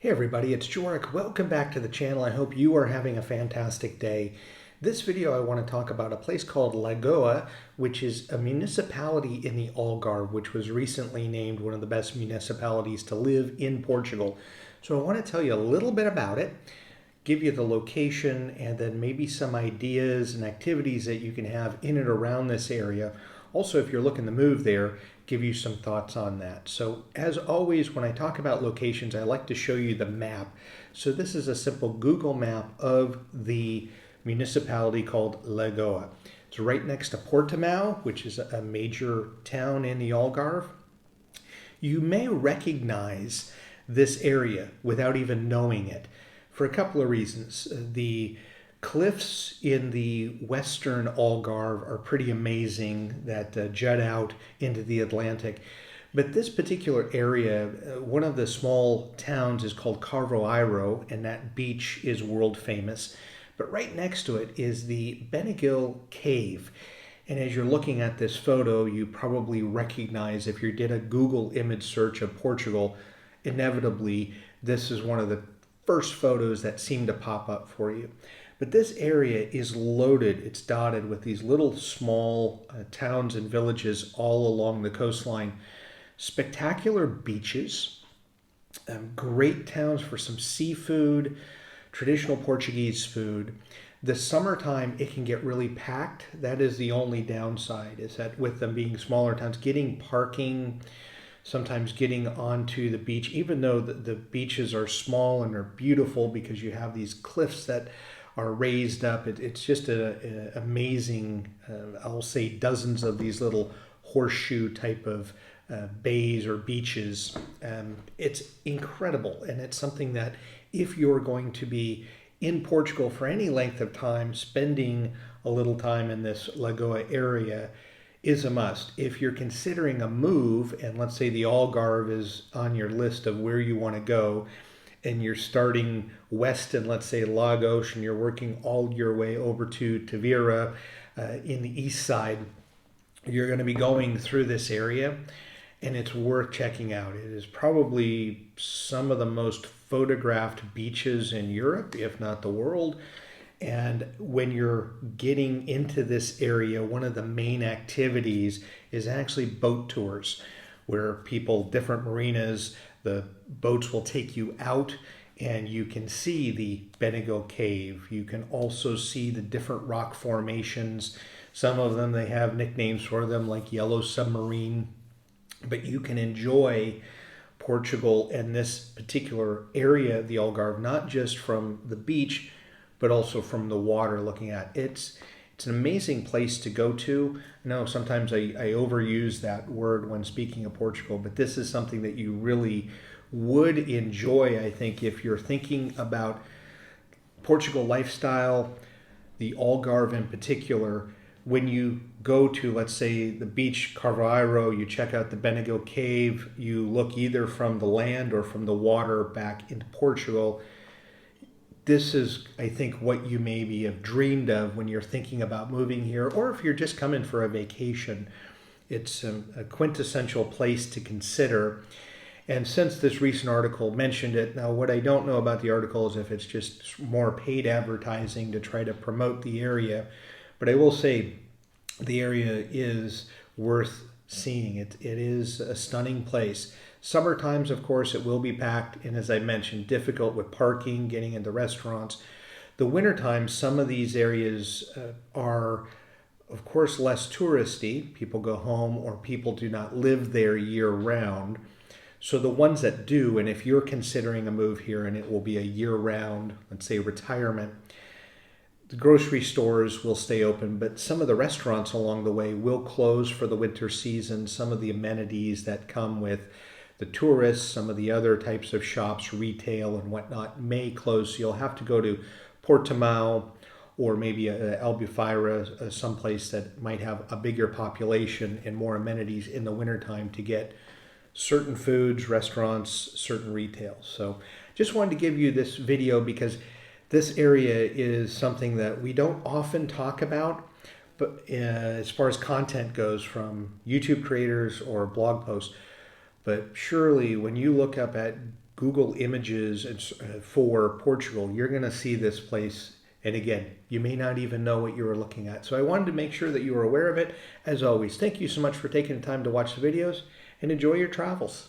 Hey everybody, it's Jorik. Welcome back to the channel. I hope you are having a fantastic day. This video I want to talk about a place called Lagoa, which is a municipality in the Algarve, which was recently named one of the best municipalities to live in Portugal. So I want to tell you a little bit about it, give you the location, and then maybe some ideas and activities that you can have in and around this area. Also, if you're looking to move there, give you some thoughts on that. So as always, when I talk about locations, I like to show you the map. So this is a simple Google map of the municipality called Lagoa. It's right next to Portimao, which is a major town in the Algarve. You may recognize this area without even knowing it for a couple of reasons. The cliffs in the western Algarve are pretty amazing that jut out into the Atlantic. But this particular area, one of the small towns is called Carvoeiro, and that beach is world famous. But right next to it is the Beniguil Cave. And as you're looking at this photo, you probably recognize, if you did a Google image search of Portugal, inevitably this is one of the first photos that seem to pop up for you. But this area is loaded, it's dotted with these little small towns and villages all along the coastline. Spectacular beaches, great towns for some seafood, traditional Portuguese food. The summertime, it can get really packed. That is the only downside, is that with them being smaller towns, getting parking, sometimes getting onto the beach, even though the beaches are small and are beautiful because you have these cliffs that are raised up. It's just an amazing, I'll say dozens of these little horseshoe type of bays or beaches. It's incredible, and it's something that if you're going to be in Portugal for any length of time, spending a little time in this Lagoa area is a must. If you're considering a move, and let's say the Algarve is on your list of where you want to go, and you're starting west in, let's say, Lagos, and you're working all your way over to Tavira in the east side, you're going to be going through this area, and it's worth checking out. It is probably some of the most photographed beaches in Europe, if not the world. And when you're getting into this area, one of the main activities is actually boat tours, where people, different marinas, the boats will take you out and you can see the Beniguil Cave. You can also see the different rock formations. Some of them, they have nicknames for them like Yellow Submarine, but you can enjoy Portugal and this particular area, the Algarve, not just from the beach, but also from the water looking at. It's an amazing place to go to. I know sometimes I overuse that word when speaking of Portugal, but this is something that you really would enjoy, I think, if you're thinking about Portugal lifestyle, the Algarve in particular. When you go to, let's say, the beach, Carvoeiro, you check out the Beniguil Cave, you look either from the land or from the water back into Portugal. This is, I think, what you maybe have dreamed of when you're thinking about moving here, or if you're just coming for a vacation. It's a quintessential place to consider. And since this recent article mentioned it, now what I don't know about the article is if it's just more paid advertising to try to promote the area, but I will say the area is worth seeing. It is a stunning place. Summer times, of course, it will be packed, and as I mentioned, difficult with parking, getting into restaurants. The winter times, some of these areas are, of course, less touristy. People go home, or people do not live there year round. So the ones that do, and if you're considering a move here and it will be a year round, let's say retirement, the grocery stores will stay open, but some of the restaurants along the way will close for the winter season. Some of the amenities that come with the tourists, some of the other types of shops, retail and whatnot, may close. So you'll have to go to Portimao or maybe Albufeira, someplace that might have a bigger population and more amenities in the wintertime to get certain foods, restaurants, certain retail. So just wanted to give you this video because this area is something that we don't often talk about, but as far as content goes from YouTube creators or blog posts. But surely when you look up at Google Images for Portugal, you're going to see this place. And again, you may not even know what you were looking at. So I wanted to make sure that you were aware of it. As always, thank you so much for taking the time to watch the videos and enjoy your travels.